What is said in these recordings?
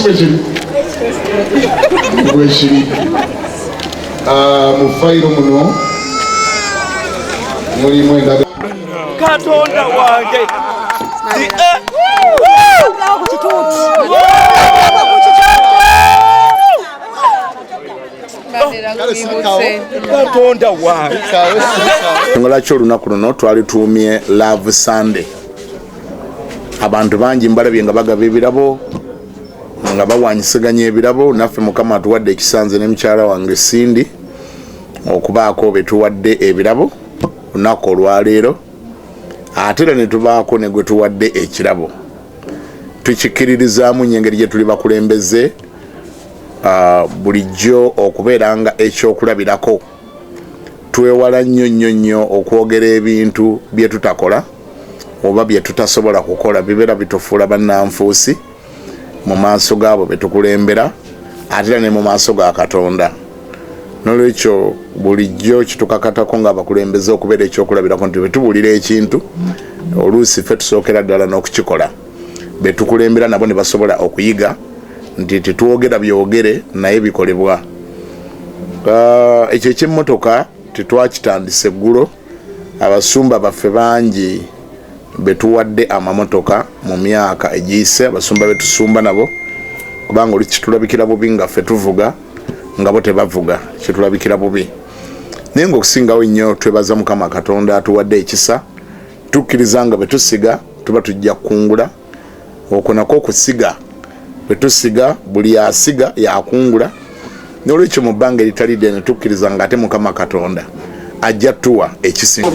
Gweshiri mufairo muno mulimu endaga Katonda wange Katonda wange ngola kyo lunaku luno twali tuumye Love Sunday. Abantu bangi mbalabye nga bagaba ebirabo nga bawanyisiganya ebirabo, naffe Mukama atuwadde ekisanze ne mukyala wange Sindi okubaako betuwadde ebirabo lunaku olwaleero, ate ne tubaako ne gwe tuwadde ekirabo. Tukikiririzaamu engeri gye tuli bakulembeze bulijjo okubeera nga ekyokulabirako. Twewala nnyo okwogera ebintu bye tutakola oba bye tutasobola kukola, bibeera bitufuula bannanfuusi mu maaso gaabo betukulembera ate ne mu maaso ga Katonda. Nolwekyo bulijjo kitukakatako nga abakulembeze okubeera ekyokulabirako nti betubuulira ekintu oluusi ffe tusookera ddala n'okukikola, betukulembera nabo ne basobola okuyiga nti tetwogera byogere naye bikolebwa. Ekyo eky'emmotoka tetwakitandise eggulo. Abasumba baffe bangi betuwadde amamotoka mu myaka egiyise, abasumba betusumba nabo, kubanga oli kitulabikira bubi nga ffe tuvuga nga bo tebavuga, kitulabikira bubi. Naye ng'okusingawo ennyo twebaza Mukama Katonda atuwadde ekisa, tukkiriza nga betusiga tuba tujja kungula. Okwo nako okusiga betusiga buli asiga yakungula. Nolwekyo mu bbanga eritali ddene tukkiriza nga ate Mukama Katonda ajja tuwa ekisinga.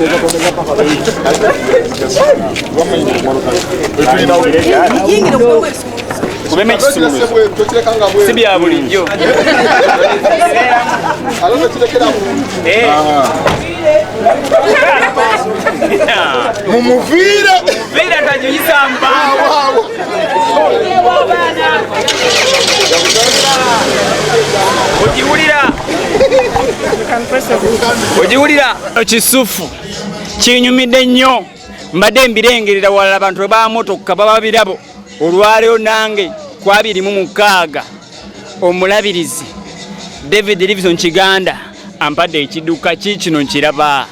kubeme ekisumuluzo si bya bulijjo. Mumuviire tajuyisa mpanga ogiwulira kisufu kinyumidde nnyo. Mbadde mbirengerera walala abantu ba motoka baba birabo olwaleero nange ku 26 omulabirizi David Livingstone Kiganda ampadde ekiduka kikino nkiraba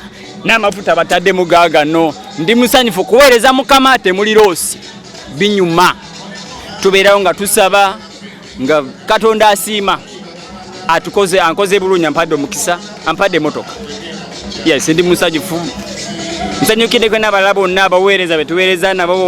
n'amafuta batadde mugaaga no. Ndi musanyufu kuweereza Mukama ate muli loosi binyuma. Tubeerawo nga tusaba nga Katonda asiima ankoze bulungi, ampadde omukisa, ampadde motoka. Yes, ndi musanyufu. Nsanyukidde n'abalala bonna abaweereza betuweereza nabo.